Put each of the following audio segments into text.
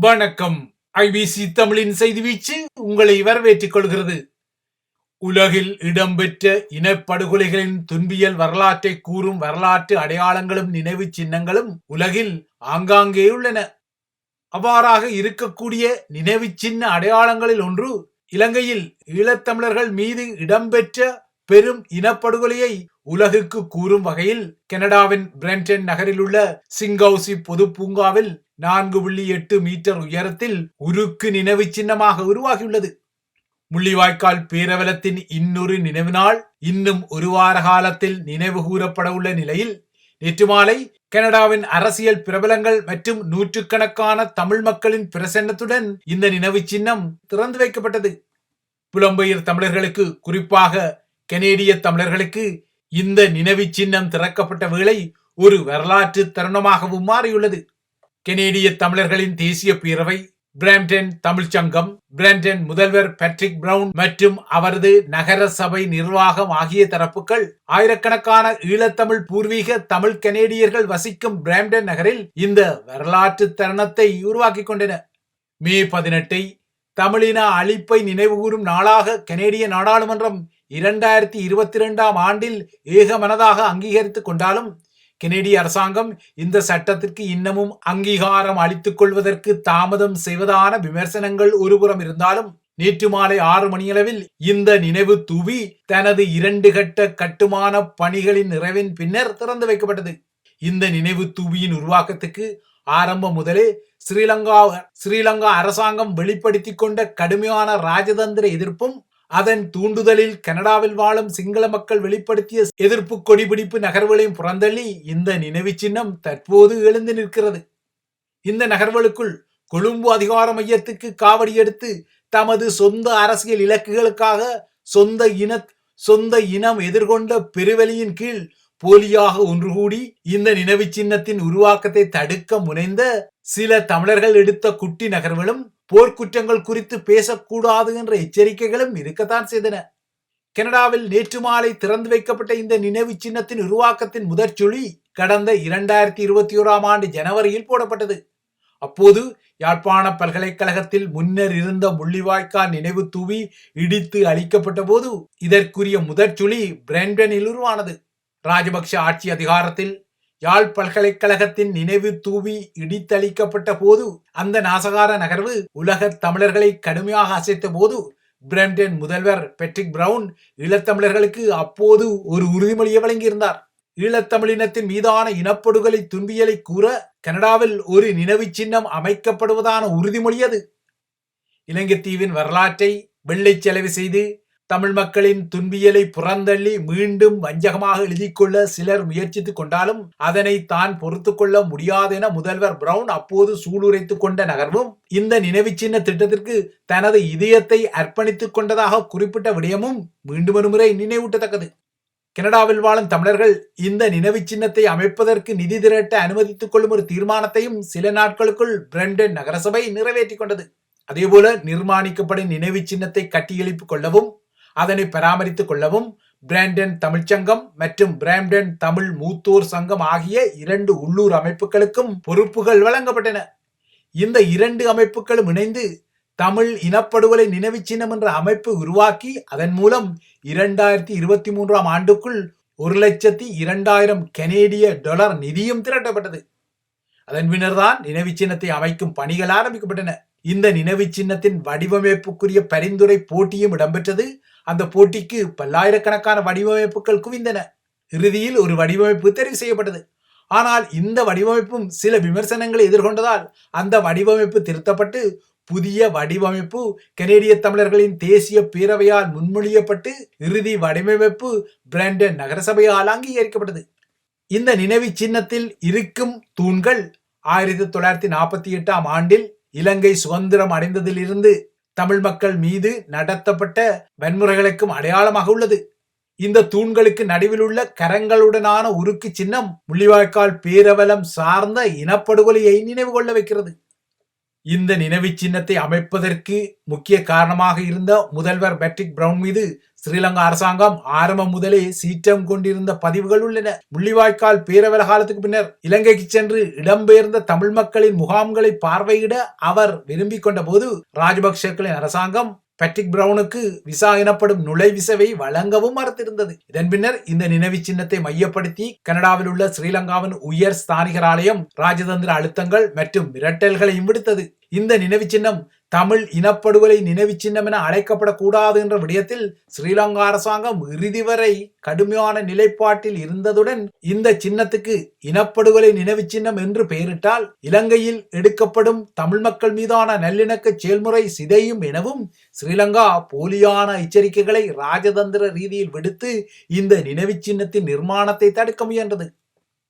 வணக்கம். ஐபிசி தமிழின் செய்தி வீச்சு உங்களை வரவேற்றுக் கொள்கிறது. உலகில் இடம்பெற்ற இனப்படுகொலைகளின் துன்பியல் வரலாற்றை கூறும் வரலாற்று அடையாளங்களும் நினைவு சின்னங்களும் உலகில் ஆங்காங்கே உள்ளன. அவ்வாறாக இருக்கக்கூடிய நினைவு சின்ன அடையாளங்களில் ஒன்று இலங்கையில் ஈழத்தமிழர்கள் மீது இடம்பெற்ற பெரும் இனப்படுகொலையை உலகுக்கு கூறும் வகையில் கனடாவின் பிரண்டன் நகரில் உள்ள சிங்கவுசி பொது பூங்காவில் 4.8 மீட்டர் உயரத்தில் உருக்கு நினைவு சின்னமாக உருவாகியுள்ளது. முள்ளிவாய்க்கால் பேரவலத்தின் இன்னொரு நினைவு நாள் இன்னும் ஒரு வார காலத்தில் நினைவு கூறப்பட உள்ள நிலையில் நேற்று மாலை கனடாவின் அரசியல் பிரபலங்கள் மற்றும் நூற்றுக்கணக்கான தமிழ் மக்களின் பிரசன்னத்துடன் இந்த நினைவு சின்னம் திறந்து வைக்கப்பட்டது. புலம்பெயர் தமிழர்களுக்கு, குறிப்பாக கனேடிய தமிழர்களுக்கு இந்த நினைவு சின்னம் திறக்கப்பட்ட வேளை ஒரு வரலாற்று தருணமாகவும் மாறியுள்ளது. கனேடிய தமிழர்களின் தேசிய பேரவை, பிரம்டன் தமிழ்ச்சங்கம், பிரண்டன் முதல்வர் பேட்ரிக் பிரவுன் மற்றும் அவரது நகர சபை நிர்வாகம் ஆகிய தரப்புகள் ஆயிரக்கணக்கான ஈழத்தமிழ் பூர்வீக தமிழ் கனேடியர்கள் வசிக்கும் பிரம்டன் நகரில் இந்த வரலாற்று தருணத்தை உருவாக்கி கொண்டன. மே 18 தமிழின அழிப்பை நினைவுகூரும் நாளாக கனேடிய நாடாளுமன்றம் 2022 ஆண்டில் ஏகமனதாக அங்கீகரித்துக் கொண்டாலும் கனேடிய அரசாங்கம் இந்த சட்டத்திற்கு இன்னமும் அங்கீகாரம் அளித்துக் கொள்வதற்கு தாமதம் செய்வதான விமர்சனங்கள் ஒருபுறம் இருந்தாலும் நேற்று மாலை 6 மணியளவில் இந்த நினைவு தூவி தனது 2 கட்ட கட்டுமான பணிகளின் நிறைவின் பின்னர் திறந்து வைக்கப்பட்டது. இந்த நினைவு தூவியின் உருவாக்கத்துக்கு ஆரம்பம் முதலே ஸ்ரீலங்கா அரசாங்கம் வெளிப்படுத்திக் கொண்ட கடுமையான ராஜதந்திர எதிர்ப்பும் அதன் தூண்டுதலில் கனடாவில் வாழும் சிங்கள மக்கள் வெளிப்படுத்திய எதிர்ப்பு கொடிபிடிப்பு நகர்வுகளையும் புறந்தள்ளி இந்த நினைவு சின்னம் தற்போது எழுந்து நிற்கிறது. இந்த நகர்வுகளுக்குள் கொழும்பு அதிகார மையத்துக்கு காவடி எடுத்து தமது சொந்த அரசியல் இலக்குகளுக்காக சொந்த இனம் எதிர்கொண்ட பெருவெளியின் கீழ் போலியாக ஒன்று கூடி இந்த நினைவு சின்னத்தின் உருவாக்கத்தை தடுக்க முனைந்த சில தமிழர்கள் எடுத்த குட்டி நகர்வுகளும் போர்க்குற்றங்கள் குறித்து பேசக்கூடாது என்ற எச்சரிக்கைகளும் இருக்கத்தான் செய்தன. கனடாவில் நேற்று மாலை திறந்து வைக்கப்பட்ட இந்த நினைவு சின்னத்தின் உருவாக்கத்தின் முதற்சொலி கடந்த 2021 ஆண்டு ஜனவரியில் போடப்பட்டது. அப்போது யாழ்ப்பாண பல்கலைக்கழகத்தில் முன்னர் இருந்த முள்ளிவாய்க்கால் நினைவு தூவி இடித்து அளிக்கப்பட்ட போது இதற்குரிய முதற்சொலி பிரண்டனில் உருவானது. ராஜபக்ஷ ஆட்சி அதிகாரத்தில் யாழ் பல்கலைக்கழகத்தின் நினைவு தூவி இடித்தளிக்கப்பட்ட போது அந்த நாசகார நகர்வு உலக தமிழர்களை கடுமையாக அசைத்த போது பிரண்டன் முதல்வர் பேட்ரிக் பிரவுன் ஈழத்தமிழர்களுக்கு அப்போது ஒரு உறுதிமொழியை வழங்கியிருந்தார். ஈழத்தமிழினத்தின் மீதான இனப்படுகொலை துன்பியலை கூற கனடாவில் ஒரு நினைவு சின்னம் அமைக்கப்படுவதான உறுதிமொழி அது. இலங்கை தீவின் வரலாற்றை வெள்ளை செலவு செய்து தமிழ் மக்களின் துன்பியலை புறந்தள்ளி மீண்டும் வஞ்சகமாக எழுதிக்கொள்ள சிலர் முயற்சித்துக் கொண்டாலும் அதனை தான் பொறுத்து கொள்ள முடியாது என முதல்வர் பிரவுன் அப்போது சூளுரைத்துக் கொண்ட நகர்வும் இந்த நினைவு சின்ன திட்டத்திற்கு தனது இதயத்தை அர்ப்பணித்துக் கொண்டதாக குறிப்பிட்ட விடயமும் மீண்டும் ஒரு முறை நினைவூட்டத்தக்கது. கனடாவில் வாழும் தமிழர்கள் இந்த நினைவு சின்னத்தை அமைப்பதற்கு நிதி திரட்ட அனுமதித்துக் கொள்ளும் ஒரு தீர்மானத்தையும் சில நாட்களுக்குள் பிரண்டன் நகரசபை நிறைவேற்றிக் கொண்டது. அதேபோல நிர்மாணிக்கப்படும் நினைவு சின்னத்தை கட்டியெழுப்பிக் கொள்ளவும் அதனை பராமரித்துக் கொள்ளவும் பிரண்டன் தமிழ்ச்சங்கம் மற்றும் பிரம்டன் தமிழ் மூத்தோர் சங்கம் ஆகிய 2 உள்ளூர் அமைப்புகளுக்கும் பொறுப்புகள் வழங்கப்பட்டன. இந்த 2 அமைப்புகளும் இணைந்து தமிழ் இனப்படுகொலை நினைவு சின்னம் என்ற அமைப்பு உருவாக்கி அதன் மூலம் 2023 ஆண்டுக்குள் 1,02,000 கனேடிய டாலர் நிதியும் திரட்டப்பட்டது. அதன் பின்னர் தான் நினைவு சின்னத்தை அமைக்கும் பணிகள் ஆரம்பிக்கப்பட்டன. இந்த நினைவு சின்னத்தின் வடிவமைப்புக்குரிய பரிந்துரை போட்டியும் இடம்பெற்றது. அந்த போட்டிக்கு பல்லாயிரக்கணக்கான வடிவமைப்புகள் குவிந்தன. இறுதியில் ஒரு வடிவமைப்பு தெரிவு செய்யப்பட்டது. ஆனால் இந்த வடிவமைப்பும் சில விமர்சனங்களை எதிர்கொண்டதால் அந்த வடிவமைப்பு திருத்தப்பட்டு புதிய வடிவமைப்பு கனேடிய தமிழர்களின் தேசிய பேரவையால் முன்மொழியப்பட்டு இறுதி வடிவமைப்பு பிரண்டன் நகரசபையால் அங்கீகரிக்கப்பட்டது. இந்த நினைவு சின்னத்தில் இருக்கும் தூண்கள் 1948 ஆண்டில் இலங்கை சுதந்திரம் அடைந்ததிலிருந்து தமிழ் மக்கள் மீது நடத்தப்பட்ட வன்முறைகளுக்கும் அடையாளமாக உள்ளது. இந்த தூண்களுக்கு நடுவில் உள்ள கரங்களுடனான உருக்கு சின்னம் முள்ளிவாய்க்கால் பேரவலம் சார்ந்த இனப்படுகொலையை நினைவு கொள்ள வைக்கிறது. இந்த நினைவு சின்னத்தை அமைப்பதற்கு முக்கிய காரணமாக இருந்த முதல்வர் பேட்ரிக் பிரவுன் மீது ஸ்ரீலங்கா அரசாங்கம் ஆரம்பம் முதலே சீற்றம் கொண்டிருந்த பதிவுகள் உள்ளன. முள்ளிவாய்க்கால் பேரவல காலத்துக்கு பின்னர் இலங்கைக்கு சென்று இடம்பெயர்ந்த தமிழ் மக்களின் முகாம்களை பார்வையிட அவர் விரும்பிக் கொண்ட போது ராஜபக்சேக்களின் அரசாங்கம் பேட்ரிக் பிரவுனுக்கு விசா எனப்படும் நுழைவிசவை வழங்கவும் மறுத்திருந்தது. இதன் பின்னர் இந்த நினைவு சின்னத்தை மையப்படுத்தி கனடாவில் உள்ள ஸ்ரீலங்காவின் உயர் ஸ்தானிகர் ஆலயம் ராஜதந்திர அழுத்தங்கள் மற்றும் மிரட்டல்களையும் விடுத்தது. இந்த நினைவு சின்னம் தமிழ் இனப்படுகொலை நினைவு சின்னம் என அழைக்கப்படக்கூடாது என்ற விடயத்தில் ஸ்ரீலங்கா அரசாங்கம் இறுதி வரை கடுமையான நிலைப்பாட்டில் இருந்ததுடன் இந்த சின்னத்துக்கு இனப்படுகொலை நினைவு சின்னம் என்று பெயரிட்டால் இலங்கையில் எடுக்கப்படும் தமிழ் மக்கள் மீதான நல்லிணக்க செயல்முறை சிதையும் எனவும் ஸ்ரீலங்கா போலியான எச்சரிக்கைகளை ராஜதந்திர ரீதியில் விடுத்து இந்த நினைவு சின்னத்தின் நிர்மாணத்தை தடுக்க முயன்றது.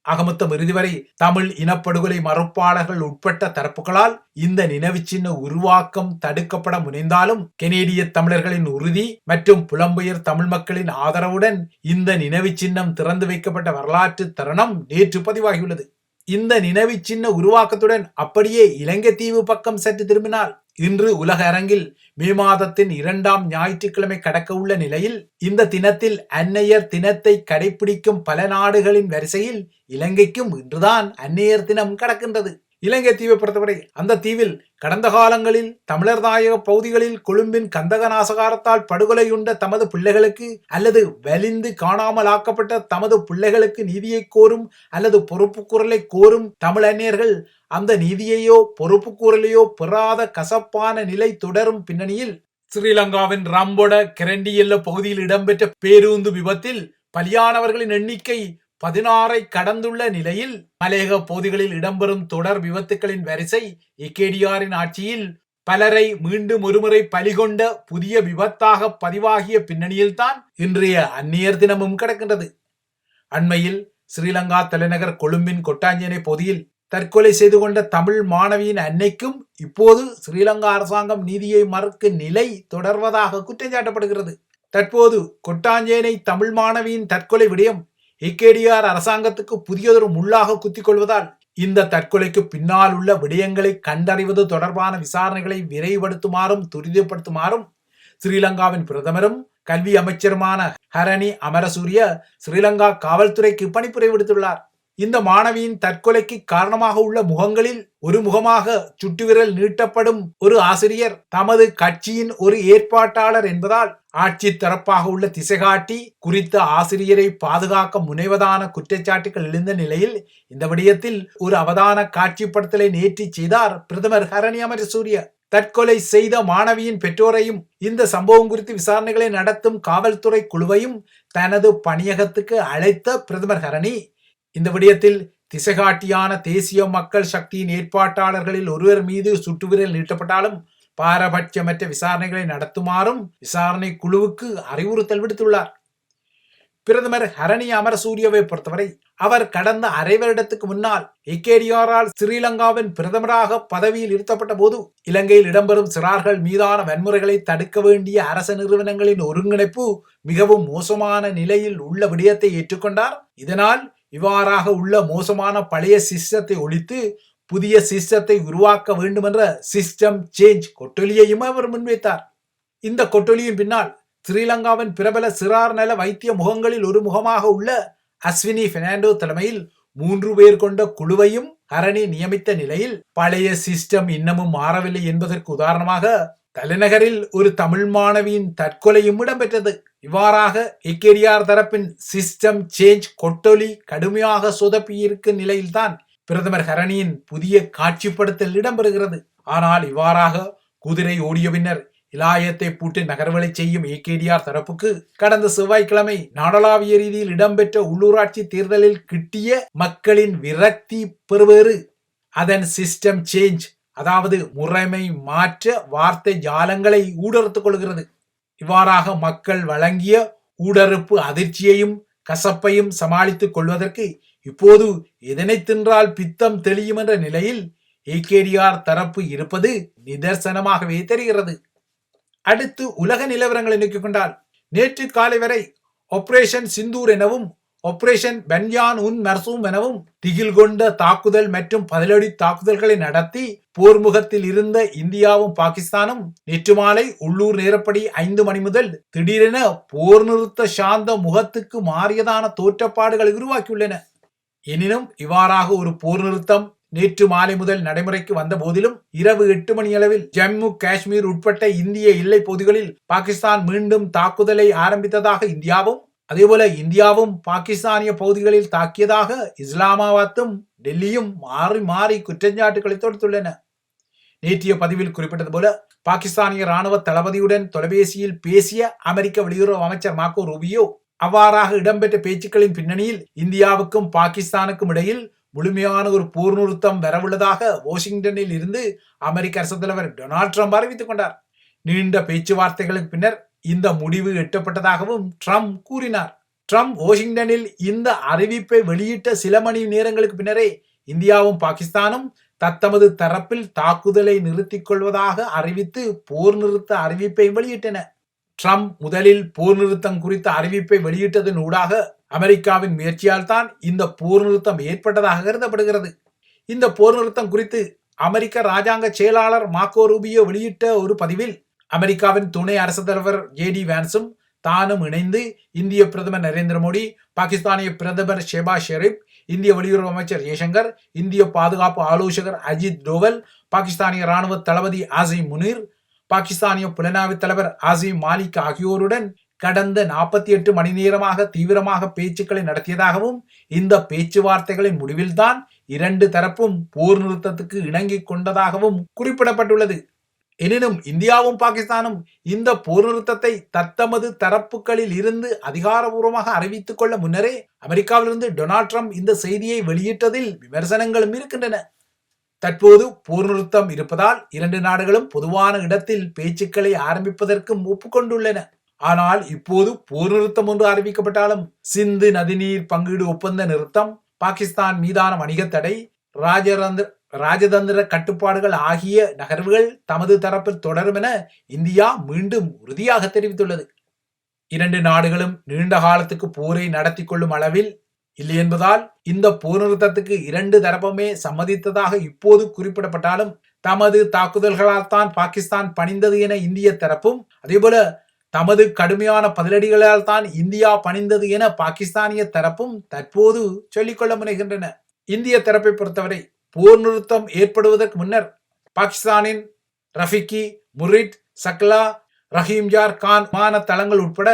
அகமொத்தம் இறுதி வரை தமிழ் இனப்படுகொலை மறுப்பாளர்கள் உட்பட்ட தரப்புகளால் இந்த நினைவு சின்ன உருவாக்கம் தடுக்கப்பட முனைந்தாலும் கெனேடிய தமிழர்களின் உறுதி மற்றும் புலம்பெயர் தமிழ் மக்களின் ஆதரவுடன் இந்த நினைவு சின்னம் திறந்து வைக்கப்பட்ட வரலாற்று தருணம் நேற்று பதிவாகியுள்ளது. இந்த நினைவு சின்ன உருவாக்கத்துடன் அப்படியே இலங்கை தீவு பக்கம் சற்று திரும்பினால் இன்று உலக அரங்கில் மே மாதத்தின் 2ஆம் ஞாயிற்றுக்கிழமை கடக்க உள்ள நிலையில் இந்த தினத்தில் அன்னையர் தினத்தை கடைபிடிக்கும் பல நாடுகளின் வரிசையில் இலங்கைக்கும் இன்றுதான் அன்னையர் தினம் கடக்கின்றது. இலங்கை தீவை பொறுத்தவரை அந்த தீவில் கடந்த காலங்களில் தமிழர் தாயக பகுதிகளில் கொழும்பின் கந்தக நாசகாரத்தால் படுகொலையுண்ட தமது பிள்ளைகளுக்கு அல்லது வலிந்து காணாமல் ஆக்கப்பட்ட தமது பிள்ளைகளுக்கு நீதியை கோரும் அல்லது பொறுப்பு குரலை கோரும் தமிழ் அந்நியர்கள் அந்த நீதியையோ பொறுப்பு கூறலையோ பெறாத கசப்பான நிலை தொடரும் பின்னணியில் ஸ்ரீலங்காவின் ரம்போட கிரண்டி எல்ல பகுதியில் இடம்பெற்ற பேருந்து விபத்தில் பலியானவர்களின் எண்ணிக்கை 16 கடந்துள்ள நிலையில் மலையக பகுதிகளில் இடம்பெறும் தொடர் விபத்துக்களின் வரிசை இக்கேடிஆரின் ஆட்சியில் பலரை மீண்டும் ஒருமுறை பலிகொண்ட புதிய விபத்தாக பதிவாகிய பின்னணியில்தான் இன்றைய அந்நியர் தினமும் கிடக்கின்றது. அண்மையில் ஸ்ரீலங்கா தலைநகர் கொழும்பின் கொட்டாஞ்சேனை பகுதியில் தற்கொலை செய்து கொண்ட தமிழ் மாணவியின் அன்னைக்கும் இப்போது ஸ்ரீலங்கா அரசாங்கம் நீதியை மறுக்கும் நிலை தொடர்வதாக குற்றம் சாட்டப்படுகிறது. தற்போது கொட்டாஞ்சேனை தமிழ் மாணவியின் தற்கொலை விடயம் இக்கேடிஆர் அரசாங்கத்துக்கு புதியதொரு முள்ளாக குத்திக் கொள்வதால் இந்த தற்கொலைக்கு பின்னால் உள்ள விடயங்களை கண்டறிவது தொடர்பான விசாரணைகளை விரைவுபடுத்துமாறும் துரிதப்படுத்துமாறும் ஸ்ரீலங்காவின் பிரதமரும் கல்வி அமைச்சருமான ஹரணி அமரசூரிய ஸ்ரீலங்கா காவல்துறைக்கு பணிப்புரை விடுத்துள்ளார். இந்த மாணவியின் தற்கொலைக்கு காரணமாக உள்ள முகங்களில் ஒரு முகமாக சுட்டுவிரல் நீட்டப்படும் ஒரு ஆசிரியர் தமது கட்சியின் ஒரு ஏற்பாட்டாளர் என்பதால் ஆட்சி தரப்பாக உள்ள திசைகாட்டி குறித்த ஆசிரியரை பாதுகாக்க முனைவதான குற்றச்சாட்டுகள் எழுந்த நிலையில் இந்த விடயத்தில் ஒரு அவதான காட்சிப்படுத்தலை நேற்று செய்தார் பிரதமர் ஹரணி அமரசூரிய. தற்கொலை செய்த மாணவியின் பெற்றோரையும் இந்த சம்பவம் குறித்து விசாரணைகளை நடத்தும் காவல்துறை குழுவையும் தனது பணியகத்துக்கு அழைத்த பிரதமர் ஹரணி இந்த விடயத்தில் திசைகாட்டியான தேசிய மக்கள் சக்தியின் ஏற்பாட்டாளர்களில் ஒருவர் மீது சுட்டுவிரல் நீட்டப்பட்டாலும் பாரபட்சமற்ற விசாரணைகளை நடத்துமாறும் விசாரணை குழுவுக்கு அறிவுறுத்தல் விடுத்துள்ளார். பிரதமர் ஹரணி அமரசூரியவை பொறுத்தவரை அவர் கடந்த அரை வருடத்துக்கு முன்னால் இக்கேடிஆரால் ஸ்ரீலங்காவின் பிரதமராக பதவியில் இருத்தப்பட்ட போது இலங்கையில் இடம்பெறும் சிறார்கள் மீதான வன்முறைகளை தடுக்க வேண்டிய அரச நிறுவனங்களின் ஒருங்கிணைப்பு மிகவும் மோசமான நிலையில் உள்ள விடயத்தை ஏற்றுக்கொண்டார். இதனால் இவ்வாறாக உள்ள மோசமான பழைய சிஸ்டத்தை ஒழித்து புதிய சிஸ்டத்தை உருவாக்க வேண்டும் என்ற சிஸ்டம் சேஞ்ச் கொட்டொலியையும் அவர் முன்வைத்தார். இந்த கொட்டொலியின் பின்னால் ஸ்ரீலங்காவின் பிரபல சிறார் நல வைத்திய முகங்களில் ஒரு முகமாக உள்ள அஸ்வினி பெர்னாண்டோ தலைமையில் 3 பேர் கொண்ட குழுவையும் ஹரணி நியமித்த நிலையில் பழைய சிஸ்டம் இன்னமும் மாறவில்லை என்பதற்கு உதாரணமாக தலைநகரில் ஒரு தமிழ் மாணவியின் தற்கொலையும் இடம்பெற்றது. இவ்வாறாக இக்கேடிஆர் தரப்பின் சிஸ்டம் சேஞ்ச் கொட்டொலி கடுமையாக சொதப்பியிருக்கும் நிலையில்தான் பிரதமர் ஹரணியின் புதிய காட்சிப்படுத்தல் இடம்பெறுகிறது. ஆனால் இவ்வாறாக குதிரை ஓடிய பின்னர் இலாயத்தை பூட்டு நகர்வலை செய்யும் ஏகேடிஆர் தரப்புக்கு கடந்த செவ்வாய்க்கிழமை நாடளாவிய ரீதியில் இடம்பெற்ற உள்ளூராட்சி தேர்தலில் கிட்டிய மக்களின் விரக்தி பெறுவேறு அதன் சிஸ்டம் சேஞ்ச் அதாவது முறைமை மாற்ற வார்த்தை ஜாலங்களை ஊடறுத்துக் கொள்கிறது. இவ்வாறாக மக்கள் வழங்கிய ஊடறுப்பு அதிர்ச்சியையும் கசப்பையும் சமாளித்துக் கொள்வதற்கு இப்போது எதனை தின்றால் பித்தம் தெளியும் என்ற நிலையில் ஏகேடிஆர் தரப்பு இருப்பது நிதர்சனமாகவே தெரிகிறது. அடுத்து உலக நிலவரங்களை நோக்கிக் கொண்டால் நேற்று காலை வரை ஆபரேஷன் சிந்தூர் எனவும் ஆபரேஷன் பன்யான் உன் மர்சூம் எனவும் திகில் கொண்ட தாக்குதல் மற்றும் பதிலடி தாக்குதல்களை நடத்தி போர்முகத்தில் இருந்த இந்தியாவும் பாகிஸ்தானும் நேற்று மாலை உள்ளூர் நேரப்படி 5 மணி முதல் திடீரென போர் நிறுத்த சாந்த முகத்துக்கு மாறியதான தோற்றப்பாடுகள் உருவாக்கியுள்ளன. எனினும் இவ்வாறாக ஒரு போர் நிறுத்தம் நேற்று மாலை முதல் நடைமுறைக்கு வந்த போதிலும் இரவு 8 மணி அளவில் ஜம்மு காஷ்மீர் உட்பட்ட இந்திய எல்லை பகுதிகளில் பாகிஸ்தான் மீண்டும் தாக்குதலை ஆரம்பித்ததாக இந்தியாவும் பாகிஸ்தானிய பகுதிகளில் தாக்கியதாக இஸ்லாமாபாத்தும் டெல்லியும் மாறி மாறி குற்றச்சாட்டுகளை தொடுத்துள்ளன. நேற்றைய பதிவில் குறிப்பிட்டது போல பாகிஸ்தானிய ராணுவ தளபதியுடன் தொலைபேசியில் பேசிய அமெரிக்க வெளியுறவு அமைச்சர் மார்க்கோ ரூபியோ அவ்வாறாக இடம்பெற்ற பேச்சுக்களின் பின்னணியில் இந்தியாவுக்கும் பாகிஸ்தானுக்கும் இடையில் முழுமையான ஒரு போர் நிறுத்தம் வரவுள்ளதாக வாஷிங்டனில் இருந்து அமெரிக்க அரசு தலைவர் டொனால்ட் ட்ரம்ப் அறிவித்துக் கொண்டார். நீண்ட பேச்சுவார்த்தைகளுக்கு பின்னர் இந்த முடிவு எட்டப்பட்டதாகவும் ட்ரம்ப் கூறினார். ட்ரம்ப் வாஷிங்டனில் இந்த அறிவிப்பை வெளியிட்ட சில மணி நேரங்களுக்கு பின்னரே இந்தியாவும் பாகிஸ்தானும் தத்தமது தரப்பில் தாக்குதலை நிறுத்திக் கொள்வதாக அறிவித்து போர் நிறுத்த அறிவிப்பை வெளியிட்டன. ட்ரம்ப் முதலில் போர் நிறுத்தம் குறித்த அறிவிப்பை வெளியிட்டதன் ஊடாக அமெரிக்காவின் முயற்சியால் தான் இந்த போர் நிறுத்தம் ஏற்பட்டதாக கருதப்படுகிறது. இந்த போர் நிறுத்தம் குறித்து அமெரிக்க ராஜாங்க செயலாளர் மார்க்கோ ரூபியோ வெளியிட்ட ஒரு பதிவில் அமெரிக்காவின் துணை அரசு தலைவர் JD வான்ஸும் தானும் இணைந்து இந்திய பிரதமர் நரேந்திர மோடி, பாகிஸ்தானிய பிரதமர் ஷெபாஸ் ஷெரீப், இந்திய வெளியுறவு அமைச்சர் ஜெய்சங்கர், இந்திய பாதுகாப்பு ஆலோசகர் அஜித் டோவல், பாகிஸ்தானிய ராணுவ தளபதி ஆசிம் முனீர், பாகிஸ்தானிய புலனாய்வு தலைவர் ஆசிம் மாலிக் ஆகியோருடன் கடந்த 48 மணி நேரமாக தீவிரமாக பேச்சுக்களை நடத்தியதாகவும் இந்த பேச்சுவார்த்தைகளின் முடிவில்தான் 2 தரப்பும் போர் நிறுத்தத்துக்கு இணங்கிக் கொண்டதாகவும் குறிப்பிடப்பட்டுள்ளது. எனினும் இந்தியாவும் பாகிஸ்தானும் இந்த போர் நிறுத்தத்தை தத்தமது தரப்புகளில் இருந்து அதிகாரபூர்வமாக அறிவித்துக் கொள்ள முன்னரே அமெரிக்காவிலிருந்து டொனால்ட் ட்ரம்ப் இந்த செய்தியை வெளியிட்டதில் விமர்சனங்களும் இருக்கின்றன. தற்போது போர் நிறுத்தம் இருப்பதால் 2 நாடுகளும் பொதுவான இடத்தில் பேச்சுக்களை ஆரம்பிப்பதற்கும் ஒப்புக்கொண்டுள்ளன. ஆனால் இப்போது போர் நிறுத்தம் ஒன்று அறிவிக்கப்பட்டாலும் சிந்து நதிநீர் பங்கீடு ஒப்பந்த நிறுத்தம், பாகிஸ்தான் மீதான வணிக தடை, ராஜதந்திர கட்டுப்பாடுகள் ஆகிய நகர்வுகள் தமது தரப்பில் தொடரும் என இந்தியா மீண்டும் உறுதியாக தெரிவித்துள்ளது. 2 நாடுகளும் நீண்ட காலத்துக்கு போரை நடத்தி கொள்ளும் அளவில் இல்லை என்பதால் இந்த போர் நிறுத்தத்துக்கு 2 தரப்புமே சம்மதித்ததாக இப்போது குறிப்பிடப்பட்டாலும் தமது தாக்குதல்களால் தான் பாகிஸ்தான் பணிந்தது என இந்திய தரப்பும், அதேபோல தமது கடுமையான பதிலடிகளால் தான் இந்தியா பணிந்தது என பாகிஸ்தானிய தரப்பும் தற்போது சொல்லிக்கொள்ள முனைகின்றன. இந்திய தரப்பை பொறுத்தவரை போர் நிறுத்தம் ஏற்படுவதற்கு முன்னர் பாகிஸ்தானின் ரஃபிகி, முரிட், சக்லா, ரஹீம்யார் கான் விமான தளங்கள் உட்பட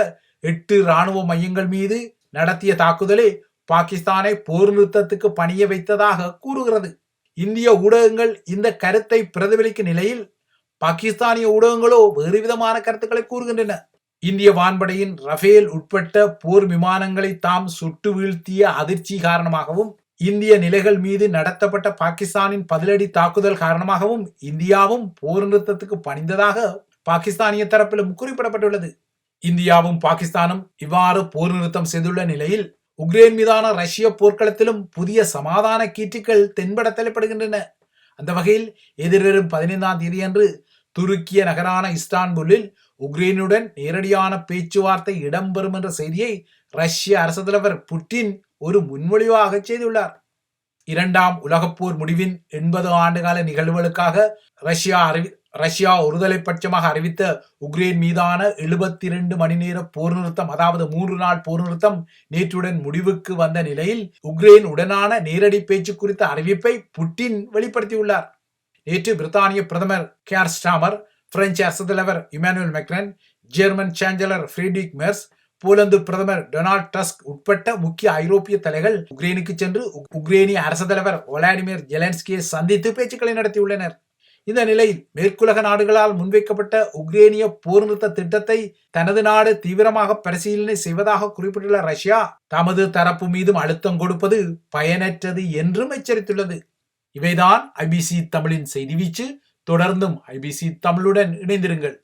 8 ராணுவ மையங்கள் மீது நடத்திய தாக்குதலே பாகிஸ்தானை போர் நிறுத்தத்துக்கு பணிய வைத்ததாக கூறுகிறது. இந்திய ஊடகங்கள் இந்த கருத்தை பிரதிபலிக்கும் நிலையில் பாகிஸ்தானிய ஊடகங்களோ வேறு விதமான கருத்துக்களை கூறுகின்றன. இந்திய வான்படையின் ரஃபேல் உட்பட்ட போர் விமானங்களை தாம் சுட்டு வீழ்த்திய அதிர்ச்சி காரணமாகவும் இந்திய நிலைகள் மீது நடத்தப்பட்ட பாகிஸ்தானின் பதிலடி தாக்குதல் காரணமாகவும் இந்தியாவும் போர் நிறுத்தத்துக்கு பணிந்ததாக பாகிஸ்தானிய தரப்பிலும் குறிப்பிடப்பட்டுள்ளது. இந்தியாவும் பாகிஸ்தானும் இவ்வாறு போர் நிறுத்தம் செய்துள்ள நிலையில் உக்ரைன் மீதான ரஷ்ய போர்க்களத்திலும் புதிய சமாதான கீற்றுக்கள் தென்பட தலைப்படுகின்றன. அந்த வகையில் எதிர்வரும் 15ஆம் தேதியன்று துருக்கிய நகரான இஸ்தான்புல்லில் உக்ரைனுடன் நேரடியான பேச்சுவார்த்தை இடம்பெறும் என்ற செய்தியை ரஷ்ய அரசு தலைவர் புட்டின் ஒரு முன்மொழிவாக செய்துள்ளார். 2ஆம் உலகப்போர் முடிவின் 80 ஆண்டுகால நிகழ்வுகளுக்காக ரஷ்யா ஒருதலை பட்சமாக அறிவித்த உக்ரைன் மீதான 72 மணி நேர போர் நிறுத்தம், அதாவது 3 நாள் போர் நிறுத்தம் நேற்றுடன் முடிவுக்கு வந்த நிலையில் உக்ரைன் உடனான நேரடி பேச்சு குறித்த அறிவிப்பை புட்டின் வெளிப்படுத்தியுள்ளார். நேற்று பிரித்தானிய பிரதமர் கியர் ஸ்டாமர், பிரெஞ்சு அரசு தலைவர் Emmanuel Macron, German chancellor Friedrich Merz, Poland பிரதமர் டொனால்ட் டஸ்க் உட்பட்ட முக்கிய ஐரோப்பிய தலைகள் உக்ரைனுக்கு சென்று உக்ரைனிய அரசு தலைவர் விளாடிமிர் ஜெலன்ஸ்கியை சந்தித்து பேச்சுக்களை நடத்தியுள்ளனர். இந்த நிலையில் மேற்குலக நாடுகளால் முன்வைக்கப்பட்ட உக்ரைனிய போர் நிறுத்த திட்டத்தை தனது நாடு தீவிரமாக பரிசீலனை செய்வதாக குறிப்பிட்டுள்ள ரஷ்யா தமது தரப்பு மீதும் அழுத்தம் கொடுப்பது பயனற்றது என்றும் எச்சரித்துள்ளது. இவைதான் IBC தமிழின் செய்தி வீச்சு. தொடர்ந்தும் IBC தமிழுடன் இணைந்திருங்கள்.